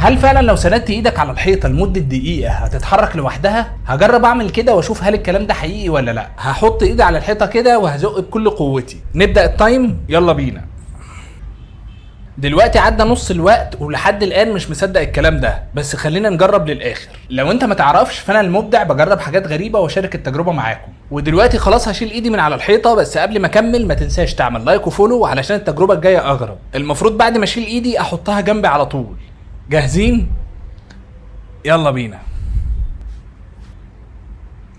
هل فعلا لو سندت ايدك على الحيطه لمده دقيقه هتتحرك لوحدها؟ هجرب اعمل كده واشوف هل الكلام ده حقيقي ولا لا. هحط ايدي على الحيطه كده وهزق بكل قوتي. نبدا التايم، يلا بينا. دلوقتي عدى نص الوقت ولحد الان مش مصدق الكلام ده، بس خلينا نجرب للاخر. لو انت ما تعرفش فانا المبدع بجرب حاجات غريبه واشارك التجربه معاكم. ودلوقتي خلاص هشيل ايدي من على الحيطه، بس قبل ما اكمل ما تنساش تعمل لايك وفولو علشان التجربه الجايه اغرب. المفروض بعد ما اشيل ايدي احطها جنبي على طول. جاهزين؟ يلا بينا.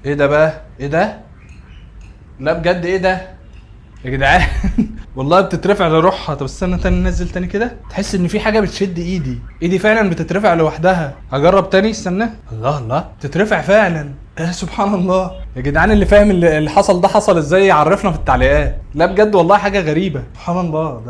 ايه ده بقى؟ ايه ده؟ لا بجد ايه ده يا جدعان؟ والله بتترفع لروحها. طب استنى تاني، ننزل تاني كده. تحس ان في حاجه بتشد ايدي فعلا بتترفع لوحدها. هجرب تاني، استنى. الله الله، بتترفع فعلا. سبحان الله يا جدعان. اللي فاهم اللي حصل ده حصل ازاي يعرفنا في التعليقات. لا بجد والله حاجه غريبه. سبحان الله.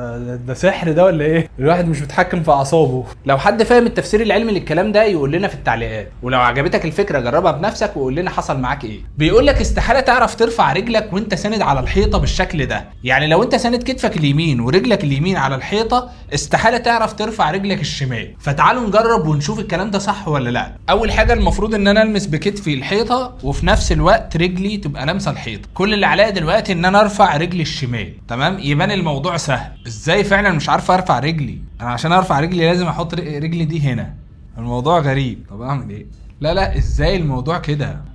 ده سحر ده ولا ايه؟ الواحد مش متحكم في اعصابه. لو حد فاهم التفسير العلمي للكلام ده يقول لنا في التعليقات، ولو عجبتك الفكره جربها بنفسك وقول لنا حصل معاك ايه. بيقول لك استحاله تعرف ترفع رجلك وانت ساند على الحيطه بالشكل ده. يعني لو انت ساند كتفك اليمين ورجلك اليمين على الحيطه استحاله تعرف ترفع رجلك الشمال. فتعالوا نجرب ونشوف الكلام ده صح ولا لا. اول حاجه المفروض ان انا المس بكتفي الحيطه وفي نفس الوقت رجلي تبقى لامسه الحيطه. كل اللي عليا دلوقتي ان انا ارفع رجلي الشمال. تمام، يبان الموضوع سهل. ازاي فعلا مش عارف ارفع رجلي؟ انا عشان ارفع رجلي لازم احط رجلي دي هنا. الموضوع غريب. طب اعمل ايه؟ لا ازاي الموضوع كده؟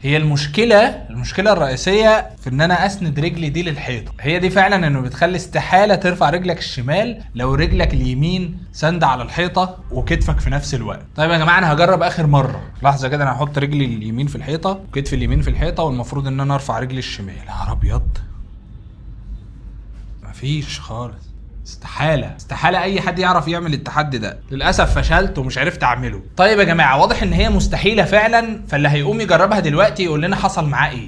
هي المشكلة الرئيسية في ان انا اسند رجلي دي للحيطة. هي دي فعلا انه بتخلي استحالة ترفع رجلك الشمال لو رجلك اليمين سند على الحيطة وكتفك في نفس الوقت. طيب يا جماعة انا هجرب اخر مرة. لحظة كده، انا هحط رجلي اليمين في الحيطة وكتفي اليمين في الحيطة، والمفروض ان انا ارفع رجلي الشمال. يا نهار ابيض، مفيش خالص. استحالة اي حد يعرف يعمل التحدي ده. للاسف فشلت ومش عرفت اعمله. طيب يا جماعة واضح ان هي مستحيلة فعلا، فاللي هيقوم يجربها دلوقتي يقول لنا حصل معاه ايه.